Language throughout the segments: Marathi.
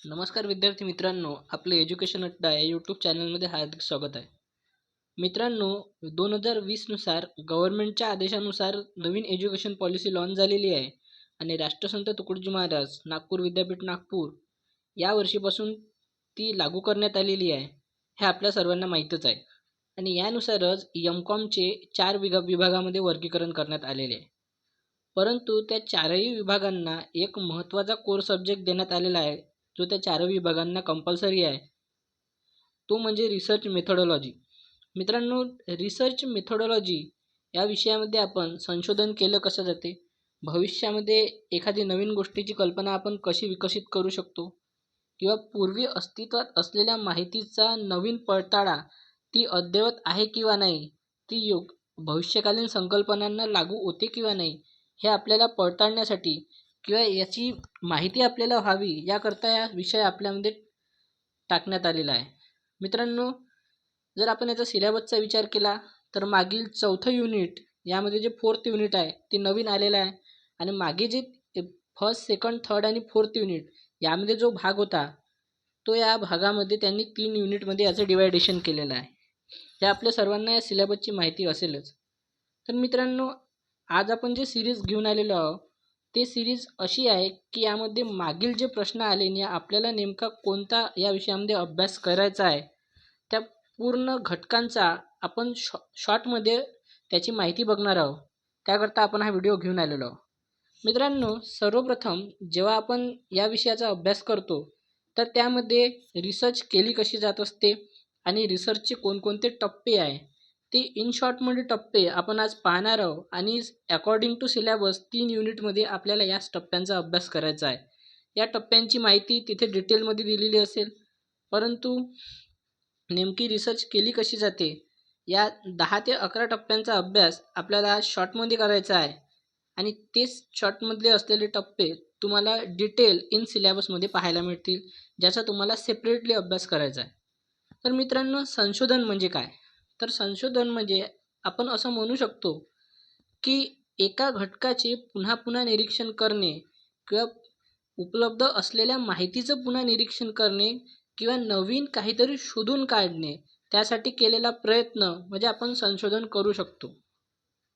नमस्कार विद्यार्थी मित्रांनो, आपले एज्युकेशन अड्डा या यूट्यूब चॅनलमध्ये हार्दिक स्वागत आहे. मित्रांनो, 2020 नुसार गव्हर्नमेंटच्या आदेशानुसार नवीन एज्युकेशन पॉलिसी लॉन्च झालेली आहे आणि राष्ट्रसंत तुकडोजी महाराज नागपूर विद्यापीठ नागपूर या वर्षीपासून ती लागू करण्यात आलेली आहे. हे आपल्या सर्वांना माहीतच आहे आणि यानुसारच एम.कॉमचे 4 विभागामध्ये वर्गीकरण करण्यात आलेले आहे. परंतु त्या चारही विभागांना एक महत्त्वाचा कोर सब्जेक्ट देण्यात आलेला आहे, जो त्या चारही विभागांना कंपल्सरी आहे. तो म्हणजे रिसर्च मेथोडॉलॉजी. मित्रांनो, रिसर्च मेथोडॉलॉजी या विषयामध्ये आपण संशोधन केलं कसं जाते, भविष्यामध्ये एखादी नवीन गोष्टीची कल्पना आपण कशी विकसित करू शकतो किंवा पूर्वी अस्तित्वात असलेल्या माहितीचा नवीन पडताळा ती अद्ययावत आहे किंवा नाही, ती भविष्यकालीन संकल्पनांना लागू होते किंवा नाही, हे आपल्याला पडताळण्यासाठी किंवा याची माहिती आपल्याला व्हावी याकरता हा विषय आपल्यामध्ये टाकण्यात आलेला आहे. मित्रांनो, जर आपण याचा सिलेबसचा विचार केला तर मागील 4थं युनिट यामध्ये जे 4th युनिट आहे ते नवीन आलेलं आहे आणि मागे जे 1st, 2nd, 3rd आणि 4th युनिट यामध्ये जो भाग होता तो या भागामध्ये त्यांनी 3 युनिटमध्ये याचं डिवायडेशन केलेलं आहे. हे आपल्या सर्वांना या सिलेबसची माहिती असेलच. तर मित्रांनो, आज आपण जे सिरीज घेऊन आलेलो आहोत ते सिरीज अशी आहे की यामध्ये मागील जे प्रश्न आले आणि आपल्याला नेमका कोणता या विषयामध्ये अभ्यास करायचा आहे त्या पूर्ण घटकांचा आपण शॉर्टमध्ये त्याची माहिती बघणार आहोत. त्याकरता आपण हा व्हिडिओ घेऊन आलेलो आहोत. मित्रांनो, सर्वप्रथम जेव्हा आपण या विषयाचा अभ्यास करतो तर त्यामध्ये रिसर्च केली कशी जात असते आणि रिसर्चचे कोणकोणते टप्पे आहे ते इन शॉर्टमध्ये टप्पे आपण आज पाहणार आहोत आणि अकॉर्डिंग टू सिलेबस 3 युनिटमध्ये आपल्याला याच टप्प्यांचा अभ्यास करायचा आहे. या टप्प्यांची माहिती तिथे डिटेलमध्ये दिलेली असेल, परंतु नेमकी रिसर्च केली कशी जाते या 10 ते 11 टप्प्यांचा अभ्यास आपल्याला आज शॉर्टमध्ये करायचा आहे आणि तेच शॉर्टमधले असलेले टप्पे तुम्हाला डिटेल इन सिलेबसमध्ये पाहायला मिळतील, ज्याचा तुम्हाला सेपरेटली अभ्यास करायचा आहे. तर मित्रांनो, संशोधन म्हणजे काय? तर संशोधन म्हणजे आपण असं म्हणू शकतो की एका घटकाचे पुन्हा पुन्हा निरीक्षण करणे किंवा उपलब्ध असलेल्या माहितीचं पुन्हा निरीक्षण करणे किंवा नवीन काहीतरी शोधून काढणे, त्यासाठी केलेला प्रयत्न म्हणजे आपण संशोधन करू शकतो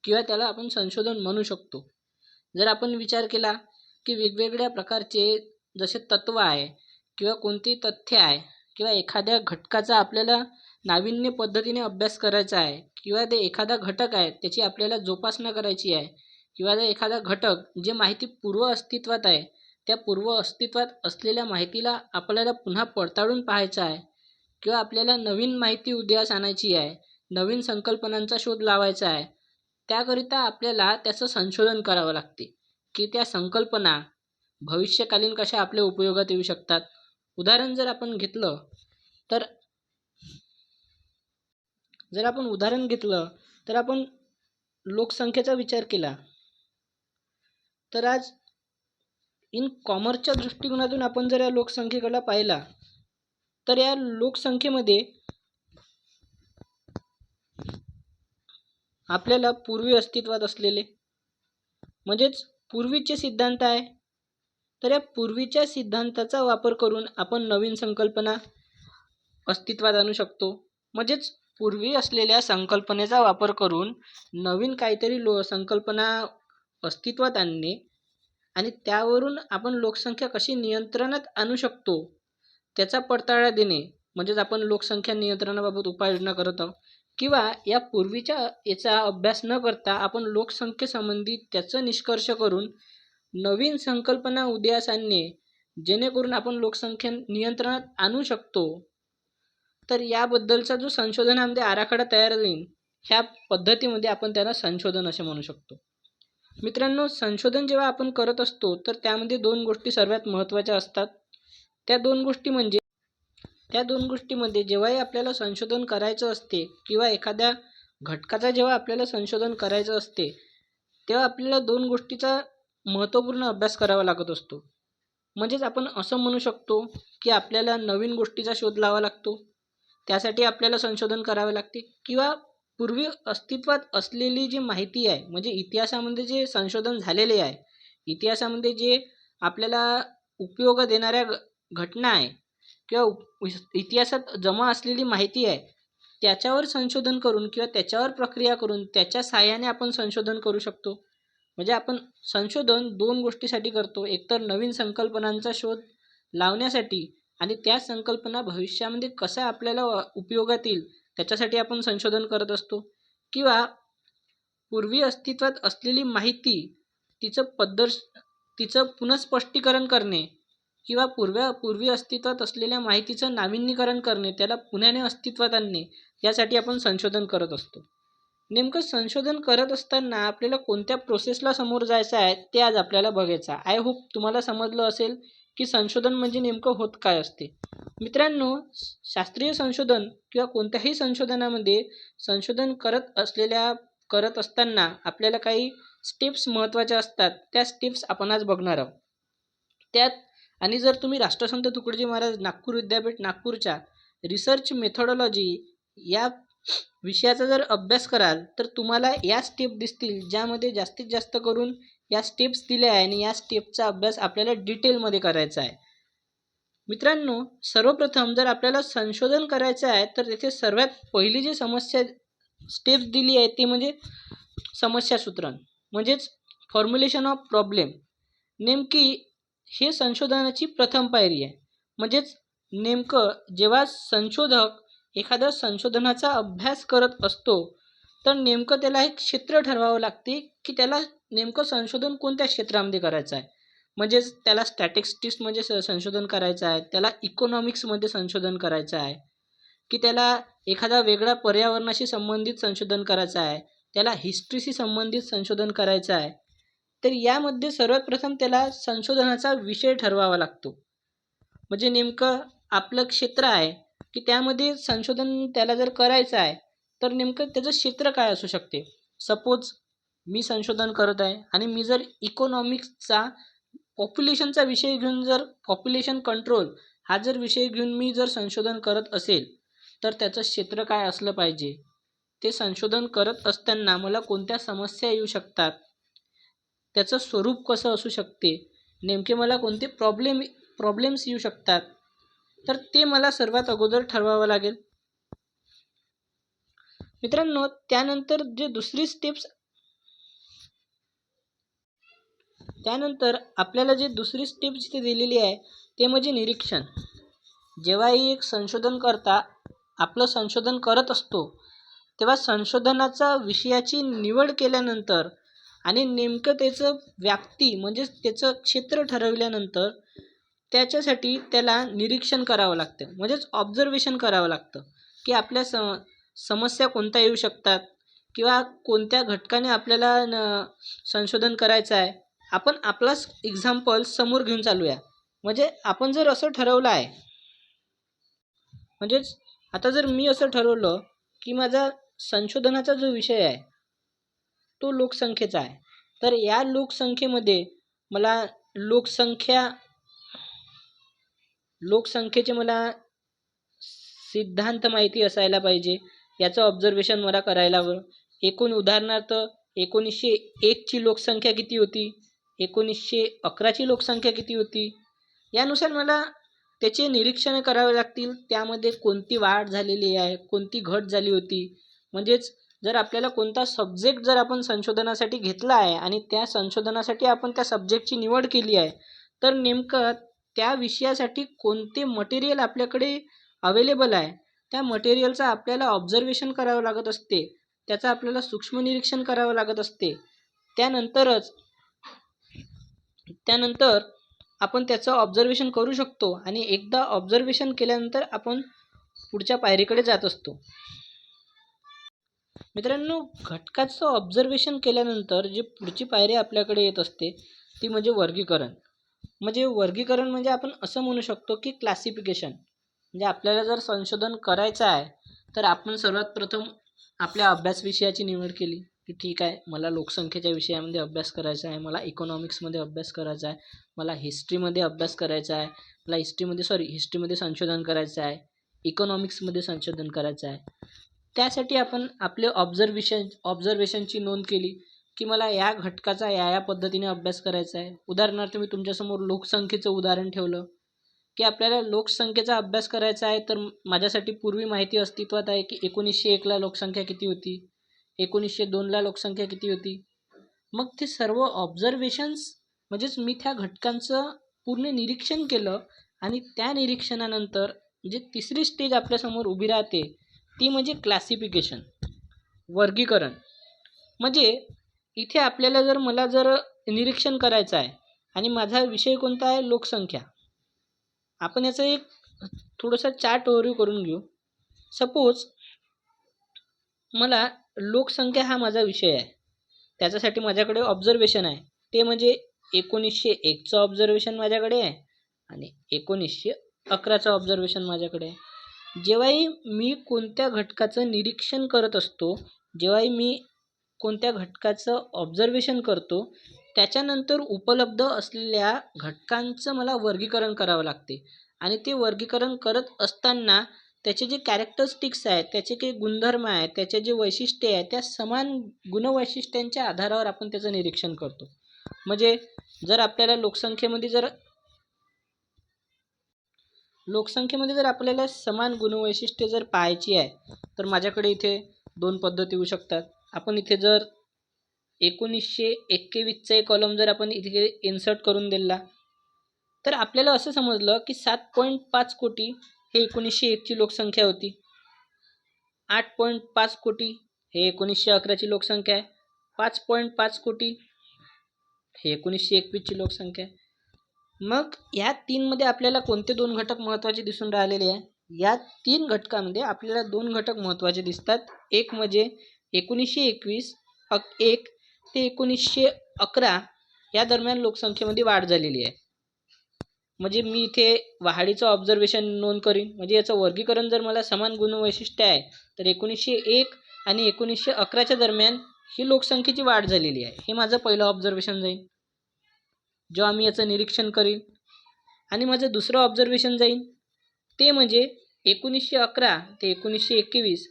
किंवा त्याला आपण संशोधन म्हणू शकतो. जर आपण विचार केला की वेगवेगळ्या प्रकारचे जसे तत्त्व आहे किंवा कोणती तथ्य आहे किंवा एखाद्या घटकाचा आपल्याला नाविन्य पद्धतीने अभ्यास करायचा आहे किंवा ते एखादा घटक आहे त्याची आपल्याला जोपासना करायची आहे किंवा ते एखादा घटक जे माहिती पूर्व अस्तित्वात आहे त्या पूर्व अस्तित्वात असलेल्या माहितीला आपल्याला पुन्हा पडताळून पाहायचं आहे किंवा आपल्याला नवीन माहिती उदयास आणायची आहे, नवीन संकल्पनांचा शोध लावायचा आहे, त्याकरिता आपल्याला त्याचं संशोधन करावं लागते की त्या संकल्पना भविष्यकालीन कशा आपल्या उपयोगात येऊ शकतात. उदाहरण जर आपण घेतलं तर आपण लोकसंख्येचा विचार केला तर आज इन कॉमर्सच्या दृष्टिकोनातून आपण जर या लोकसंख्येकडे पाहिला तर या लोकसंख्येमध्ये आपल्याला पूर्वी अस्तित्वात असलेले म्हणजेच पूर्वीचे सिद्धांत आहे, तर या पूर्वीच्या सिद्धांताचा वापर करून आपण नवीन संकल्पना अस्तित्वात आणू शकतो. म्हणजेच पूर्वी असलेल्या संकल्पनेचा वापर करून नवीन काहीतरी संकल्पना अस्तित्वात आणणे आणि त्यावरून आपण लोकसंख्या कशी नियंत्रणात आणू शकतो त्याचा पडताळा देणे, म्हणजेच आपण लोकसंख्या नियंत्रणाबाबत उपाययोजना करत आहोत. किंवा या पूर्वीच्या याचा अभ्यास न करता आपण लोकसंख्येसंबंधी त्याचं निष्कर्ष करून नवीन संकल्पना उदयास आणणे जेणेकरून आपण लोकसंख्या नियंत्रणात आणू शकतो. तर याबद्दलचा जो संशोधनामध्ये आराखडा तयार होईल ह्या पद्धतीमध्ये आपण त्याला संशोधन असे म्हणू शकतो. मित्रांनो, संशोधन जेव्हा आपण करत असतो तर त्यामध्ये 2 गोष्टी सर्वात महत्त्वाच्या असतात. त्या दोन गोष्टीमध्ये जेव्हाही आपल्याला संशोधन करायचं असते किंवा एखाद्या घटकाचा जेव्हा आपल्याला संशोधन करायचं असते तेव्हा आपल्याला 2 गोष्टीचा महत्त्वपूर्ण अभ्यास करावा लागत असतो. म्हणजेच आपण असं म्हणू शकतो की आपल्याला नवीन गोष्टीचा शोध लावावा लागतो, त्यासाठी आपल्याला संशोधन करावे लागते किंवा पूर्वी अस्तित्वात असलेली जी माहिती आहे म्हणजे इतिहासामध्ये जे संशोधन झालेले आहे, इतिहासामध्ये जे आपल्याला उपयोग देणाऱ्या घटना आहे किंवा इतिहासात जमा असलेली माहिती आहे त्याच्यावर संशोधन करून किंवा त्याच्यावर प्रक्रिया करून त्याच्या साहाय्याने आपण संशोधन करू शकतो. म्हणजे आपण संशोधन दोन गोष्टीसाठी करतो, एकतर नवीन संकल्पनांचा शोध लावण्यासाठी आणि त्या संकल्पना भविष्यामध्ये कशा आपल्याला उपयोगात येईल त्याच्यासाठी आपण संशोधन करत असतो, किंवा पूर्वी अस्तित्वात असलेली माहिती तिचं तिचं पुनःस्पष्टीकरण करणे किंवा पूर्वी अस्तित्वात असलेल्या माहितीचं नाविन्यीकरण करणे, त्याला पुन्हा अस्तित्वात आणणे, यासाठी आपण संशोधन करत असतो. नेमकं संशोधन करत असताना आपल्याला कोणत्या प्रोसेसला समोर जायचं आहे ते आज आपल्याला बघायचं आहे. आय होप तुम्हाला समजलं असेल की संशोधन म्हणजे नेमकं होत काय असते. मित्रांनो, शास्त्रीय संशोधन किंवा कोणत्याही संशोधनामध्ये संशोधन करत असताना आपल्याला काही स्टेप्स महत्त्वाच्या असतात. त्या स्टेप्स आपण आज बघणार आहोत. त्यात आणि जर तुम्ही राष्ट्रसंत तुकडोजी महाराज नागपूर विद्यापीठ नागपूरच्या रिसर्च मेथोडॉलॉजी या विषयाचा जर अभ्यास कराल तर तुम्हाला या स्टेप दिसतील, ज्यामध्ये जास्तीत जास्त करून या स्टेप्स दिल्या आहे आणि या स्टेपचा अभ्यास आपल्याला डिटेलमध्ये करायचा आहे. मित्रांनो, सर्वप्रथम जर आपल्याला संशोधन करायचं आहे तर तेथे सर्वात पहिली जी स्टेप्स दिली आहे ते म्हणजे समस्या सूत्रण, म्हणजेच फॉर्म्युलेशन ऑफ प्रॉब्लेम. नेमकी हे संशोधनाची प्रथम पायरी आहे. म्हणजेच नेमकं जेव्हा संशोधक एखाद्या संशोधनाचा अभ्यास करत असतो तर नेमकं त्याला एक क्षेत्र ठरवावं लागते की त्याला नेमकं संशोधन कोणत्या क्षेत्रामध्ये करायचं आहे. म्हणजेच त्याला स्टॅटिस्टिक्समध्ये संशोधन करायचं आहे, त्याला इकॉनॉमिक्समध्ये संशोधन करायचं आहे, की त्याला एखादा वेगळा पर्यावरणाशी संबंधित संशोधन करायचं आहे, त्याला हिस्ट्रीशी संबंधित संशोधन करायचं आहे. तर यामध्ये सर्वात प्रथम त्याला संशोधनाचा विषय ठरवावा लागतो. म्हणजे नेमकं आपलं क्षेत्र आहे की त्यामध्ये संशोधन त्याला जर करायचं आहे तर नेमकं त्याचं क्षेत्र काय असू शकते. सपोज मी संशोधन करत आहे आणि मी जर इकॉनॉमिक्सचा पॉप्युलेशनचा विषय घेऊन, जर पॉप्युलेशन कंट्रोल हा जर विषय घेऊन मी जर संशोधन करत असेल तर त्याचं क्षेत्र काय असलं पाहिजे, ते संशोधन करत असताना मला कोणत्या समस्या येऊ शकतात, त्याचं स्वरूप कसं असू शकते, नेमके मला कोणते प्रॉब्लेम्स येऊ शकतात, तर ते मला सर्वात अगोदर ठरवावं लागेल. मित्रांनो, त्यानंतर आपल्याला जे दुसरी स्टेप जिथे दिलेली आहे ते म्हणजे निरीक्षण. जेव्हाही एक संशोधनकर्ता आपलं संशोधन करत असतो तेव्हा संशोधनाचा विषयाची निवड केल्यानंतर आणि नेमकं त्याचं व्याप्ती म्हणजेच त्याचं क्षेत्र ठरवल्यानंतर त्याच्यासाठी त्याला निरीक्षण करावं लागतं, म्हणजेच ऑब्झर्वेशन करावं लागतं की आपल्या समस्या कोणत्या येऊ शकतात किंवा कोणत्या घटकाने आपल्याला संशोधन करायचं आहे. आपण आपलाच एक्झाम्पल समोर घेऊन चालूया. म्हणजे आपण जर असं ठरवलं आहे, म्हणजेच आता जर मी असं ठरवलं की माझा संशोधनाचा जो विषय आहे तो लोकसंख्येचा आहे, तर या लोकसंख्येमध्ये मला लोकसंख्येचे मला सिद्धांत माहिती असायला पाहिजे, याचं ऑब्झर्वेशन मला करायला हवं. उदाहरणार्थ 1901ची लोकसंख्या किती होती, 1911ची लोकसंख्या किती होती, यानुसार मला त्याचे निरीक्षण करावे लागतील. त्यामध्ये कोणती वाढ झालेली आहे, कोणती घट झाली होती. म्हणजेच जर आपल्याला कोणता सब्जेक्ट जर आपण संशोधनासाठी घेतला आहे आणि त्या संशोधनासाठी आपण त्या सब्जेक्टची निवड केली आहे तर नेमकं त्या विषयासाठी कोणते मटेरियल आपल्याकडे अवेलेबल आहे, त्या मटेरियलचं आपल्याला ऑब्झर्वेशन करावं लागत असते, त्याचं आपल्याला सूक्ष्म निरीक्षण करावं लागत असते. त्यानंतर आपण त्याचं ऑब्झर्वेशन करू शकतो आणि एकदा ऑब्झर्वेशन केल्यानंतर आपण पुढच्या पायरीकडे जात असतो. मित्रांनो, घटकाचं ऑब्झर्वेशन केल्यानंतर जी पुढची पायरी आपल्याकडे येत असते ती म्हणजे वर्गीकरण. म्हणजे आपण असं म्हणू शकतो की क्लासिफिकेशन. म्हणजे आपल्याला जर संशोधन करायचं आहे तर आपण सर्वात प्रथम आपल्या अभ्यास विषयाची निवड केली की ठीक आहे, मला लोकसंख्येच्या विषयामध्ये अभ्यास करायचा आहे, मला इकॉनॉमिक्समध्ये अभ्यास करायचा आहे, मला हिस्ट्रीमध्ये अभ्यास करायचा आहे, मला हिस्ट्रीमध्ये संशोधन करायचं आहे, इकॉनॉमिक्समध्ये संशोधन करायचं आहे. त्यासाठी आपण आपले ऑब्झर्वेशनची नोंद केली की मला या घटकाचा या पद्धतीने अभ्यास करायचा आहे. उदाहरणार्थ मी तुमच्यासमोर लोकसंख्येचं उदाहरण ठेवलं की आपल्याला लोकसंख्येचा अभ्यास करायचा आहे, तर माझ्यासाठी पूर्वी माहिती अस्तित्वात आहे की 1901ला लोकसंख्या किती होती, 1902ला लोकसंख्या किती होती. मग ते सर्व ऑब्झर्वेशन्स म्हणजेच मी त्या घटकांचं पूर्ण निरीक्षण केलं आणि त्या निरीक्षणानंतर जे तिसरी स्टेज आपल्यासमोर उभी राहते ती म्हणजे क्लासिफिकेशन, वर्गीकरण. म्हणजे इथे आपल्याला मला जर निरीक्षण करायचं आहे आणि माझा विषय कोणता आहे, लोकसंख्या. आपण याचा एक थोडासा चार्ट ओव्हरव्ह्यू करून घेऊ. सपोज मला लोकसंख्या हा माझा विषय आहे, त्याच्यासाठी माझ्याकडे ऑब्झर्वेशन आहे, ते म्हणजे 1901चं ऑब्झर्वेशन माझ्याकडे आहे आणि 1911चं ऑब्झर्वेशन माझ्याकडे आहे. जेव्हाही मी कोणत्या घटकाचं निरीक्षण करत असतो, जेव्हाही मी कोणत्या घटकाचं ऑब्झर्वेशन करतो, त्याच्यानंतर उपलब्ध असलेल्या घटकांचं मला वर्गीकरण करावं लागते आणि ते वर्गीकरण करत असताना त्याचे जे कॅरेक्टरिस्टिक्स आहेत, त्याचे काही गुणधर्म आहेत, त्याचे जे वैशिष्ट्ये आहेत, त्या समान गुणवैशिष्ट्यांच्या आधारावर आपण त्याचं निरीक्षण करतो. म्हणजे जर आपल्याला लोकसंख्येमध्ये जर आपल्याला समान गुणवैशिष्ट्ये जर पाहायची आहे, तर माझ्याकडे इथे दोन पद्धती होऊ शकतात. आपण इथे जर 1921चा एक कॉलम जर आपण इथे इन्सर्ट करून दिला, तर आपल्याला असं समजलं की 7.5 कोटी हे 1901ची लोकसंख्या होती, 8.5 कोटी हे 1911ची लोकसंख्या आहे, 5.5 कोटी हे 1921ची लोकसंख्या आहे. मग या तीनमध्ये आपल्याला कोणते दोन घटक महत्त्वाचे दिसून राहिलेले आहे? या तीन घटकांमध्ये आपल्याला दोन घटक महत्त्वाचे दिसतात. एक म्हणजे 1921 1 ते 1911 या दरम्यान लोकसंख्येमध्ये वाढ झालेली आहे. म्हणजे मी इथे वाढीचं ऑब्झर्वेशन नोंद करीन. म्हणजे याचं वर्गीकरण जर मला समान गुणवैशिष्ट्य आहे, तर 1901 आणि 1911च्या दरम्यान ही लोकसंख्येची वाढ झालेली आहे, हे माझं पहिलं ऑब्झर्वेशन जाईल जेव्हा मी याचं निरीक्षण करीन. आणि माझं दुसरं ऑब्झर्वेशन जाईल ते म्हणजे 1911 ते 1921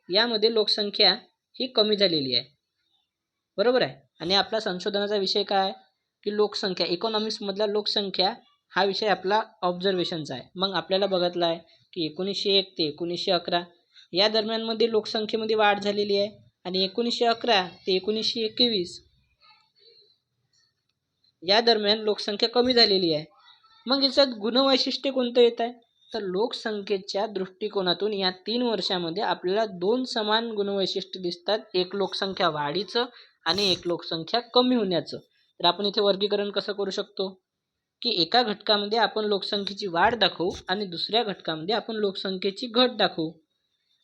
यामध्ये लोकसंख्या ही कमी झालेली आहे, बरोबर आहे. आणि आपला संशोधनाचा विषय काय आहे की लोकसंख्या, इकॉनॉमिक्समधला लोकसंख्या हा विषय आपला ऑब्झर्वेशनचा आहे. मग आपल्याला बघितलं आहे की 1901 ते 1911 या दरम्यानमध्ये लोकसंख्येमध्ये वाढ झालेली आहे आणि 1911 ते 1921 या दरम्यान लोकसंख्या कमी झालेली आहे. मग याच्यात गुणवैशिष्ट्य कोणतं येत आहे, तर लोकसंख्येच्या दृष्टिकोनातून या 3 वर्षामध्ये आपल्याला दोन समान गुणवैशिष्ट्य दिसतात, एक लोकसंख्या वाढीचं आणि एक लोकसंख्या कमी होण्याचं. तर आपण इथे वर्गीकरण कसं करू शकतो की एका घटकामध्ये आपण लोकसंख्येची वाढ दाखवू आणि दुसऱ्या घटकामध्ये आपण लोकसंख्येची घट दाखवू.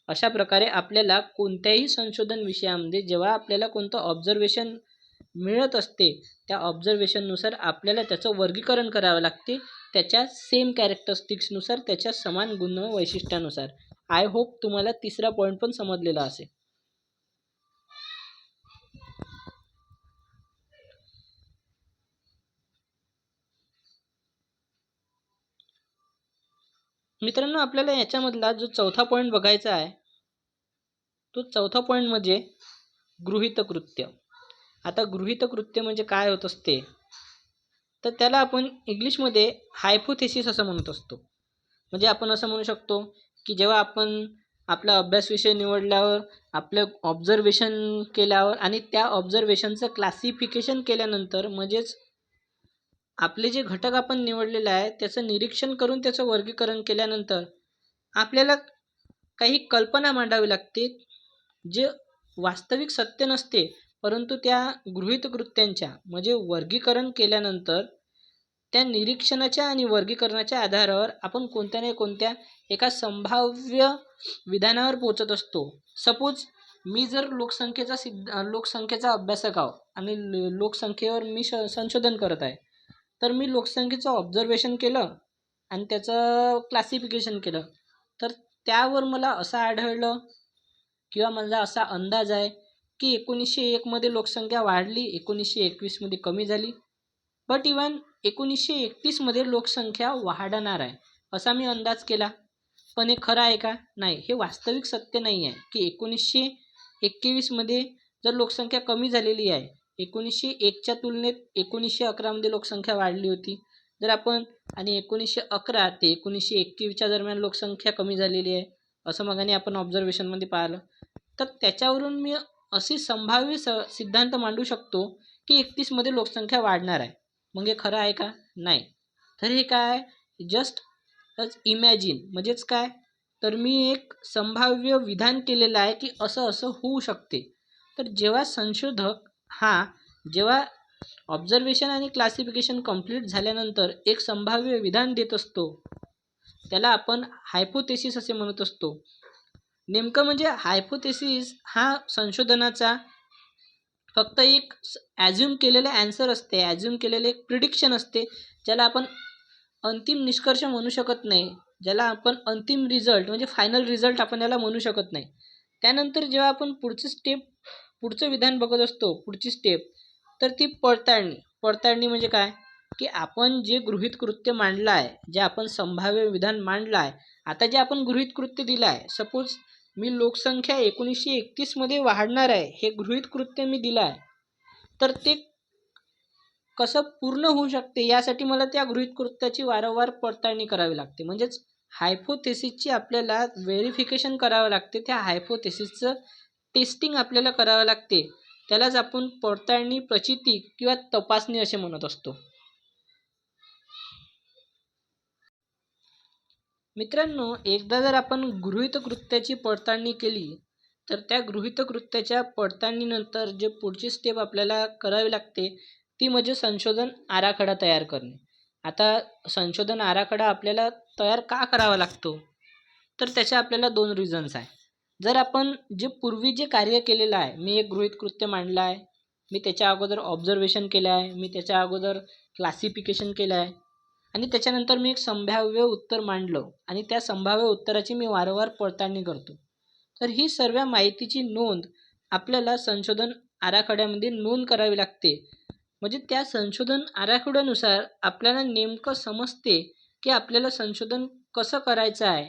अशा प्रकारे आपल्याला कोणत्याही संशोधन विषयामध्ये जेव्हा आपल्याला कोणतं ऑब्झर्वेशन मिळत असते, त्या ऑब्झर्वेशननुसार आपल्याला त्याचं वर्गीकरण करावं लागते, त्याच्या सेम कॅरेक्टरिस्टिक्सनुसार, त्याच्या समान गुणवैशिष्ट्यानुसार. आय होप तुम्हाला तिसरा पॉईंट पण समजलेला असेल. मित्रांनो, आपल्याला याच्यामधला जो चौथा पॉईंट बघायचा आहे, तो चौथा पॉईंट म्हणजे गृहीतकृत्य. आता गृहीतकृत्य म्हणजे काय होत असते, तर त्याला आपण इंग्लिशमध्ये हायपोथेसिस असं म्हणत असतो. म्हणजे आपण असं म्हणू शकतो की जेव्हा आपण आपला अभ्यास विषय निवडल्यावर, आपलं ऑब्झर्वेशन केल्यावर आणि त्या ऑब्झर्वेशनचं क्लासिफिकेशन केल्यानंतर, म्हणजेच आपले जे घटक आपण निवडलेले आहे त्याचं निरीक्षण करून त्याचं वर्गीकरण केल्यानंतर आपल्याला काही कल्पना मांडावी लागते, जे वास्तविक सत्य नसते, परंतु त्या गृहीतकृत्यांच्या म्हणजे वर्गीकरण केल्यानंतर त्या निरीक्षणाच्या आणि वर्गीकरणाच्या आधारावर आपण कोणत्या ना कोणत्या एका संभाव्य विधानावर पोहोचत असतो. सपोज मी जर लोकसंख्येचा अभ्यासक आहो आणि लोकसंख्येवर मी संशोधन करत आहे, तर मी लोकसंख्येचं ऑब्झर्वेशन केलं आणि त्याचं क्लासिफिकेशन केलं, तर त्यावर मला असं आढळलं किंवा मला असा अंदाज आहे की 1901मध्ये लोकसंख्या वाढली, 1921मध्ये कमी झाली, बट इवन 1931मध्ये लोकसंख्या वाढणार आहे असा मी अंदाज केला. पण हे खरं आहे का? नाही, हे वास्तविक सत्य नाही आहे की 1921मध्ये जर लोकसंख्या कमी झालेली आहे, 1901च्या तुलनेत 1911मध्ये लोकसंख्या वाढली होती. जर आपण आणि 1911 ते 1921च्या दरम्यान लोकसंख्या कमी झालेली आहे असं मगाने आपण ऑब्झर्वेशनमध्ये पाहिलं. तर त्याच्यावरून मी अशी संभाव्य सिद्धांत मांडू शकतो की 31मध्ये लोकसंख्या वाढणार आहे. मग हे खरं आहे का? नाही. तर हे काय, जस्ट इमॅजिन म्हणजेच काय, तर मी एक संभाव्य विधान केलेलं आहे की असं असं होऊ शकते. तर जेव्हा संशोधक जेव्हा ऑब्झर्वेशन आणि क्लासिफिकेशन कंप्लीट झाल्यानंतर एक संभाव्य विधान देत असतो, त्याला आपण हायपोथेसिस असे म्हणत असतो. नेमकं म्हणजे हायपोथेसिस हा संशोधनाचा फक्त एक ॲझ्युम केलेलं ॲन्सर असते, ॲझ्युम केलेलं एक प्रिडिक्शन असते, ज्याला आपण अंतिम निष्कर्ष म्हणू शकत नाही, ज्याला आपण अंतिम रिझल्ट म्हणजे फायनल रिझल्ट आपण याला म्हणू शकत नाही. त्यानंतर जेव्हा आपण पुढचं विधान बघत असतो, पुढची स्टेप, तर ती पडताळणी म्हणजे काय की आपण जे गृहीत कृत्य मांडलं आहे, जे आपण संभाव्य विधान मांडलं आहे, आता जे आपण गृहीत कृत्य दिलं आहे, सपोज मी लोकसंख्या 1931मध्ये वाढणार आहे हे गृहीत कृत्य मी दिलं आहे, तर ते कसं पूर्ण होऊ शकते यासाठी मला त्या गृहीत कृत्याची वारंवार पडताळणी करावी लागते. म्हणजेच हायपोथेसिसची आपल्याला व्हेरिफिकेशन करावं लागते, त्या हायपोथेसिसचं टेस्टिंग आपल्याला करावं लागते. त्यालाच आपण पडताळणी, प्रचिती किंवा तपासणी असे म्हणत असतो. मित्रांनो, एकदा जर आपण गृहीत कृत्याची पडताळणी केली तर त्या गृहीत कृत्याच्या पडताळणीनंतर जे पुढची स्टेप आपल्याला करावी लागते ती म्हणजे संशोधन आराखडा तयार करणे. आता संशोधन आराखडा आपल्याला तयार का करावा लागतो, तर त्याच्या आपल्याला 2 रिझन्स आहे. जर आपण पूर्वी जे कार्य केलेलं आहे, मी एक गृहीत कृत्य मांडलं आहे, मी त्याच्या अगोदर ऑब्झर्वेशन केलं आहे, मी त्याच्या अगोदर क्लासिफिकेशन केलं आहे आणि त्याच्यानंतर मी एक संभाव्य उत्तर मांडलं आणि त्या संभाव्य उत्तराची मी वारंवार पडताळणी करतो. तर ही सर्व माहितीची नोंद आपल्याला संशोधन आराखड्यामध्ये नोंद करावी लागते. म्हणजे त्या संशोधन आराखड्यानुसार आपल्याला नेमकं समजते की आपल्याला संशोधन कसं करायचं आहे,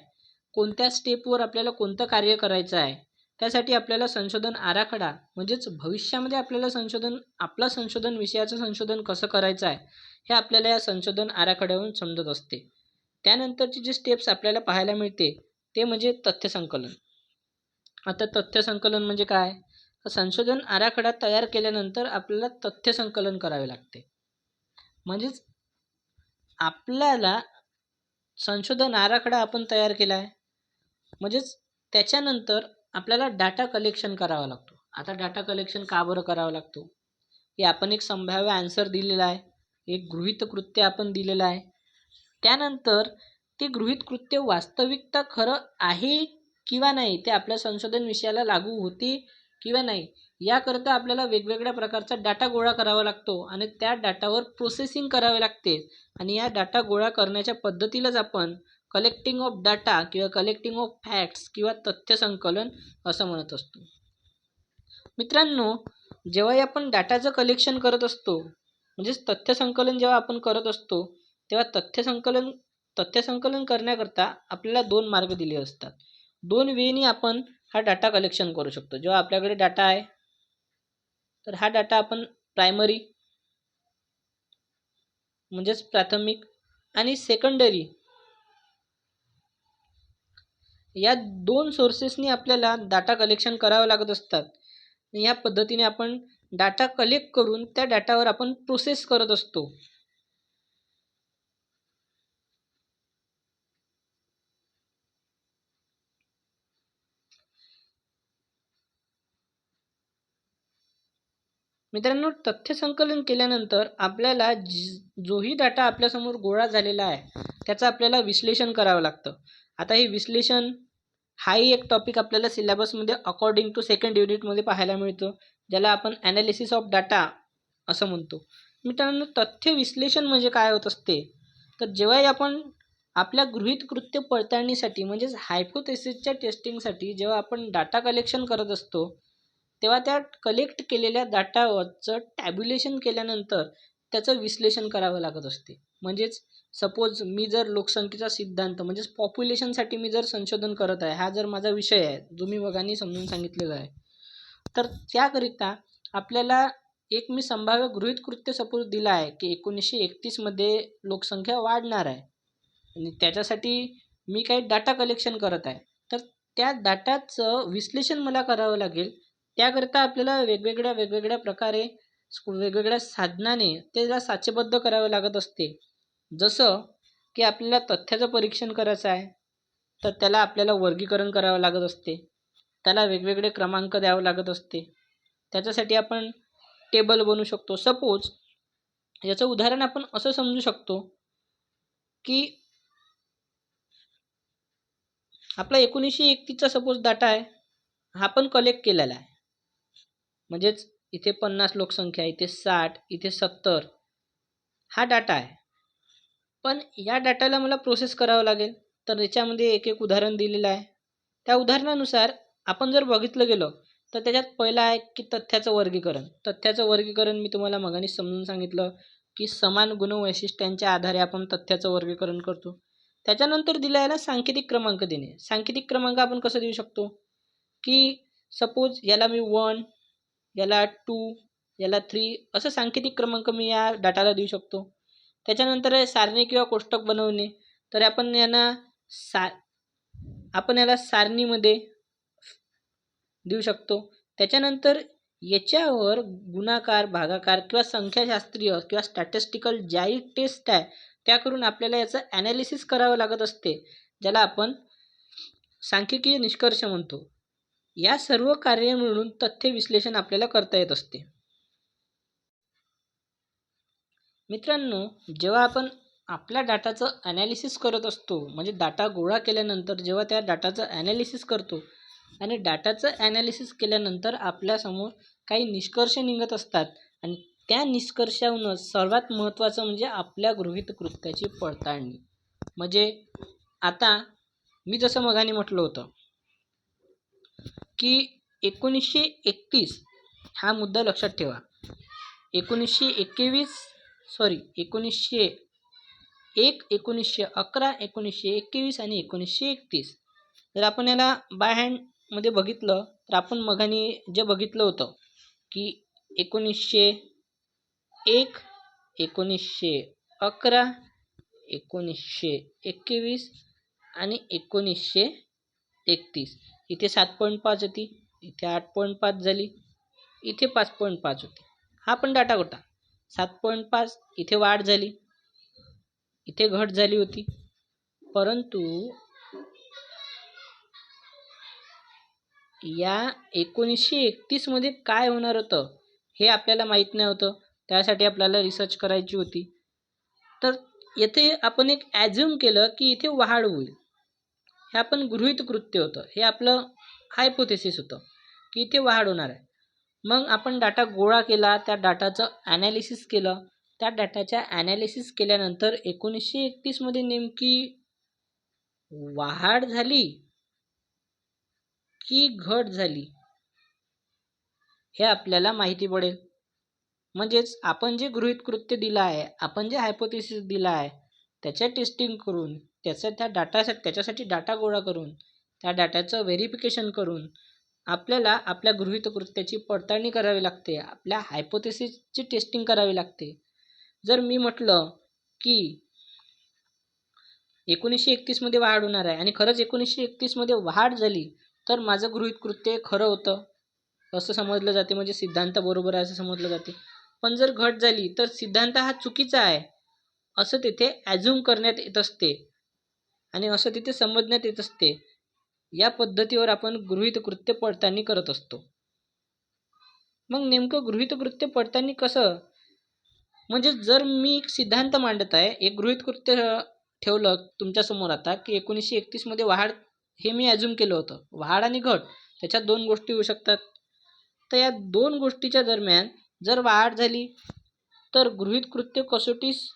कोणत्या स्टेपवर आपल्याला कोणतं कार्य करायचं आहे. त्यासाठी आपल्याला संशोधन आराखडा म्हणजेच भविष्यामध्ये आपल्याला आपला संशोधन विषयाचं संशोधन कसं करायचं आहे हे आपल्याला या संशोधन आराखड्यावरून समजत असते. त्यानंतरची जी स्टेप्स आपल्याला पाहायला मिळते ते म्हणजे तथ्यसंकलन. आता तथ्यसंकलन म्हणजे काय, संशोधन आराखडा तयार केल्यानंतर आपल्याला तथ्यसंकलन करावे लागते. म्हणजेच आपल्याला संशोधन आराखडा आपण तयार केला आहे, म्हणजेच त्याच्यानंतर आपल्याला डाटा कलेक्शन करावा लागतो. आता डाटा कलेक्शन का बरं करावं लागतो, की आपण एक संभाव्य आन्सर दिलेला आहे, एक गृहीत कृत्य आपण दिलेलं आहे, त्यानंतर ते गृहीत कृत्य वास्तविकता खरं आहे किंवा नाही, ते आपल्या संशोधन विषयाला लागू होते किंवा नाही, याकरता आपल्याला वेगवेगळ्या प्रकारचा डाटा गोळा करावा लागतो आणि त्या डाटावर प्रोसेसिंग करावे लागते. आणि या डाटा गोळा करण्याच्या पद्धतीलाच आपण कलेक्टिंग ऑफ डाटा किंवा कलेक्टिंग ऑफ फॅक्ट्स किंवा तथ्यसंकलन असं म्हणत असतो. मित्रांनो, जेव्हा आपण डाटाचं कलेक्शन करत असतो म्हणजेच तथ्यसंकलन जेव्हा आपण करत असतो तेव्हा तथ्यसंकलन करण्याकरता आपल्याला 2 मार्ग दिले असतात. 2 वेनी आपण हा डाटा कलेक्शन करू शकतो. जेव्हा आपल्याकडे डाटा आहे तर हा डाटा आपण प्रायमरी म्हणजेच प्राथमिक आणि सेकंडरी या 2 सोर्सेसनी आपल्याला डाटा कलेक्शन करावं लागत असतात. या पद्धतीने आपण डाटा कलेक्ट करून त्या डाटावर आपण प्रोसेस करत असतो. मित्रांनो, तथ्यसंकलन केल्यानंतर आपल्याला जोही डाटा आपल्यासमोर गोळा झालेला आहे त्याचं आपल्याला विश्लेषण करावं लागतं. आता हे विश्लेषण हाही एक टॉपिक आपल्याला सिलेबसमध्ये अकॉर्डिंग टू सेकंड युनिटमध्ये पाहायला मिळतो, ज्याला आपण ॲनालिसिस ऑफ डाटा असं म्हणतो. मित्रांनो, तथ्य विश्लेषण म्हणजे काय होत असते, तर जेव्हाही आपण आपल्या गृहीत कृत्य पडताळणीसाठी म्हणजेच हायपोथेसिसच्या टेस्टिंगसाठी जेव्हा आपण डाटा कलेक्शन करत असतो तेव्हा त्या कलेक्ट केलेल्या डाटावरचं टॅब्युलेशन केल्यानंतर त्याचं विश्लेषण करावं लागत असते. म्हणजेच सपोज मी जर लोकसंख्येचा सिद्धांत म्हणजेच पॉप्युलेशनसाठी मी जर संशोधन करत आहे, हा जर माझा विषय आहे जो मी मगानी समजून सांगितलेला आहे, तर त्याकरिता आपल्याला एक मी संभाव्य गृहीत कृत्य सपोज दिला आहे की 1931मध्ये लोकसंख्या वाढणार आहे आणि त्याच्यासाठी मी काही डाटा कलेक्शन करत आहे. तर त्या डाटाचं विश्लेषण मला करावं लागेल. त्याकरिता आपल्याला वेगवेगळ्या प्रकारे वेगवेगळ्या साधनाने त्याला साचेबद्ध करावे लागत असते. जसं की आपल्याला तथ्याचं परीक्षण करायचं आहे, तर त्याला आपल्याला वर्गीकरण करावं लागत असते. त्याला वेगवेगळे क्रमांक द्यावं लागत असते. त्याच्यासाठी आपण टेबल बनवू शकतो. सपोज याचं उदाहरण आपण असं समजू शकतो की आपला 1931चा सपोज डाटा आहे, हा पण कलेक्ट केलेला आहे. म्हणजेच इथे 50 लोकसंख्या, इथे 60, इथे 70 हा डाटा आहे. पण या डाटाला मला प्रोसेस करावं लागेल. तर याच्यामध्ये एक एक उदाहरण दिलेलं आहे. त्या उदाहरणानुसार आपण जर बघितलं गेलं तर त्याच्यात पहिलं आहे की तथ्याचं वर्गीकरण. तथ्याचं वर्गीकरण मी तुम्हाला मगानीच समजून सांगितलं की समान गुणवैशिष्ट्यांच्या आधारे आपण तथ्याचं वर्गीकरण करतो. त्याच्यानंतर दिला याला सांकेतिक क्रमांक देणे. सांकेतिक क्रमांक आपण कसं देऊ शकतो की सपोज याला मी 1, याला 2, याला 3 असं सांकेतिक क्रमांक मी या डाटाला देऊ शकतो. त्याच्यानंतर सारणी किंवा कोष्टक बनवणे. तर आपण याला सारणीमध्ये देऊ शकतो. त्याच्यानंतर याच्यावर गुणाकार, भागाकार किंवा संख्याशास्त्रीय किंवा स्टॅटिस्टिकल ज्याही टेस्ट आहे त्या करून आपल्याला याचं ॲनालिसिस करावं लागत असते, ज्याला आपण सांख्यिकीय निष्कर्ष म्हणतो. या सर्व कार्य मिळून तथ्य विश्लेषण आपल्याला करता येत असते. मित्रांनो, जेव्हा आपण आपल्या डाटाचं ॲनालिसिस करत असतो, म्हणजे डाटा गोळा केल्यानंतर जेव्हा त्या डाटाचं ॲनालिसिस करतो आणि डाटाचं ॲनालिसिस केल्यानंतर आपल्यासमोर काही निष्कर्ष निघत असतात आणि त्या निष्कर्षावरून सर्वात महत्त्वाचं म्हणजे आपल्या गृहीत कृत्याची पडताळणी. म्हणजे आता मी जसं मगानी म्हटलं होतं की 1931 हा मुद्दा लक्षात ठेवा. 1921 1901, 1911, 1921 आणि 1931. जर आपण याला बाय हँडमध्ये बघितलं तर आपण मगानी जे बघितलं होतं की 1901, 1911, 1921 आणि 1931. इथे 7.5 होती, इथे 8.5 झाली, इथे 5.5 होती. हा पण डाटा होता. 7.5 इथे वाढ झाली, इथे घट झाली होती. परंतु या 1931मध्ये काय होणार होतं हे आपल्याला माहीत नाही होतं. त्यासाठी आपल्याला रिसर्च करायची होती. तर येथे आपण एक ॲझ्युम केलं की इथे वाढ होईल. हे आपण गृहीत कृत्य होतं. हे आपलं हायपोथेसिस होतं की इथे वाढ होणार आहे. मग आपण डाटा गोळा केला, त्या डाटाचं ॲनालिसिस केलं. त्या डाटाच्या ॲनालिसिस केल्यानंतर 1931मध्ये नेमकी वाढ झाली की घट झाली हे आपल्याला माहिती पडेल. म्हणजेच आपण जे गृहीत कृत्य दिलं आहे, आपण जे हायपोथेसिस दिला आहे, त्याच्या टेस्टिंग करून त्याच्यासाठी डाटा गोळा करून त्या डाटाचं व्हेरिफिकेशन करून आपल्याला आपल्या गृहीत कृत्याची पडताळणी करावी लागते. आपल्या हायपोथेसिसची टेस्टिंग करावी लागते. जर मी म्हटलं की 1931मध्ये वाढ होणार आहे आणि खरंच 1931मध्ये वाढ झाली तर माझं गृहीत कृत्य खरं होतं असं समजलं जाते. म्हणजे सिद्धांत बरोबर आहे असं समजलं जाते. पण जर घट झाली तर सिद्धांत हा चुकीचा आहे असं तिथे ॲझ्युम करण्यात येत असते आणि असं तिथे समजण्यात येत असते. या पद्धतीवर आपण गृहीत कृत्य पडताळणी करत असतो. मग नेमकं गृहीत कृत्य पडताळणी कसं? म्हणजे जर मी एक सिद्धांत मांडत आहे, एक गृहीत कृत्य ठेवलं तुमच्यासमोर आता की 1931मध्ये वाढ, हे मी ॲझ्युम केलं होतं. वाढ आणि घट त्याच्यात 2 गोष्टी होऊ शकतात. तर या 2 गोष्टीच्या दरम्यान जर वाढ झाली तर गृहीत कृत्य कसोटीस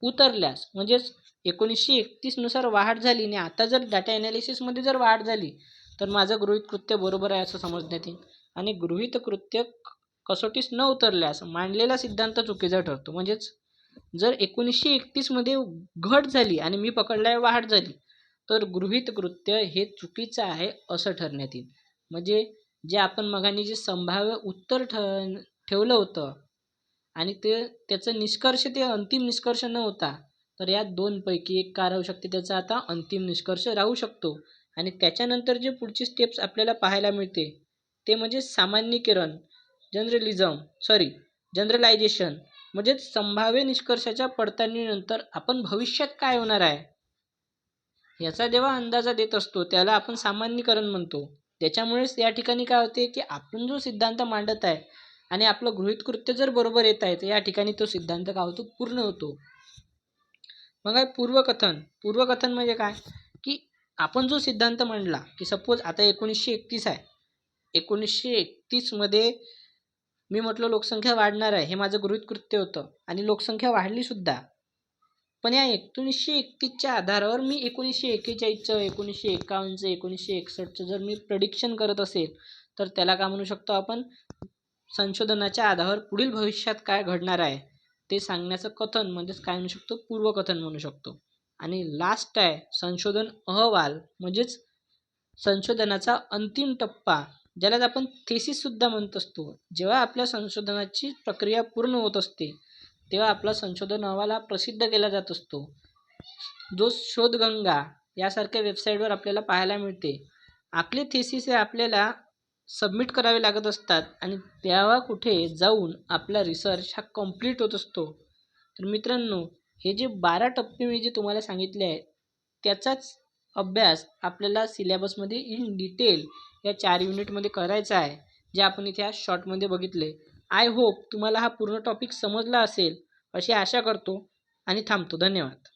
उतरल्यास, म्हणजेच 1931नुसार वाढ झाली आणि आता जर डाटा ॲनालिसिसमध्ये जर वाढ झाली तर माझं गृहीत कृत्य बरोबर आहे असं समजण्यात येईल. आणि गृहीत कृत्य कसोटीस न उतरल्यास मांडलेला सिद्धांत चुकीचा ठरतो. म्हणजेच जर 1931मध्ये घट झाली आणि मी पकडलाय वाढ झाली तर गृहीत कृत्य हे चुकीचं आहे असं ठरण्यात येईल. म्हणजे जे आपण मगानी जे संभाव्य उत्तर ठेवलं होतं आणि त्याचं निष्कर्ष ते अंतिम निष्कर्ष न होता, तर या दोनपैकी एक का राहू शकते, त्याचा आता अंतिम निष्कर्ष राहू शकतो. आणि त्याच्यानंतर जे पुढची स्टेप्स आपल्याला पाहायला मिळते ते म्हणजे सामान्यीकरण, जनरलायझेशन, म्हणजेच संभाव्य निष्कर्षाच्या पडताळणीनंतर आपण भविष्यात काय होणार आहे याचा जेव्हा अंदाजा देत असतो त्याला आपण सामान्यीकरण म्हणतो. त्याच्यामुळेच या ठिकाणी काय होते की आपण जो सिद्धांत मांडत आहे आणि आपलं गृहीत कृत्य जर बरोबर येत आहे तर या ठिकाणी तो सिद्धांत काय होतो, पूर्ण होतो. मग आहे पूर्वकथन म्हणजे काय, की आपण जो सिद्धांत मांडला की सपोज आता 1931 आहे, 1931 मध्ये मी म्हटलं लोकसंख्या वाढणार आहे, हे माझं गृहीत कृत्य होतं आणि लोकसंख्या वाढली सुद्धा. पण या 1931च्या आधारावर मी 1941चं, 1951चं, 1961चं जर मी प्रेडिक्शन करत असेल तर त्याला काय म्हणू शकतो आपण, संशोधनाच्या आधारावर पुढील भविष्यात काय घडणार आहे ते सांगण्याचं कथन म्हणजेच काय म्हणू शकतो, पूर्वकथन म्हणू शकतो. आणि लास्ट आहे संशोधन अहवाल, म्हणजेच संशोधनाचा अंतिम टप्पा, ज्याला आपण थेसिस सुद्धा म्हणत असतो. जेव्हा आपल्या संशोधनाची प्रक्रिया पूर्ण होत असते तेव्हा आपला संशोधन अहवाल हा प्रसिद्ध केला जात असतो, जो शोधगंगा यासारख्या वेबसाईटवर आपल्याला पाहायला मिळते. आपले थेसिस हे आपल्याला सबमिट करावे लागत असतात आणि तेव्हा कुठे जाऊन आपला रिसर्च हा कंप्लीट होत असतो. तर मित्रांनो, हे जे 12 टप्पे मी जे तुम्हाला सांगितले आहे त्याचाच अभ्यास आपल्याला सिलेबसमध्ये इन डिटेल या 4 युनिटमध्ये करायचा आहे, जे आपण इथे आज शॉर्टमध्ये बघितले. आय होप तुम्हाला हा पूर्ण टॉपिक समजला असेल अशी आशा करतो आणि थांबतो. धन्यवाद.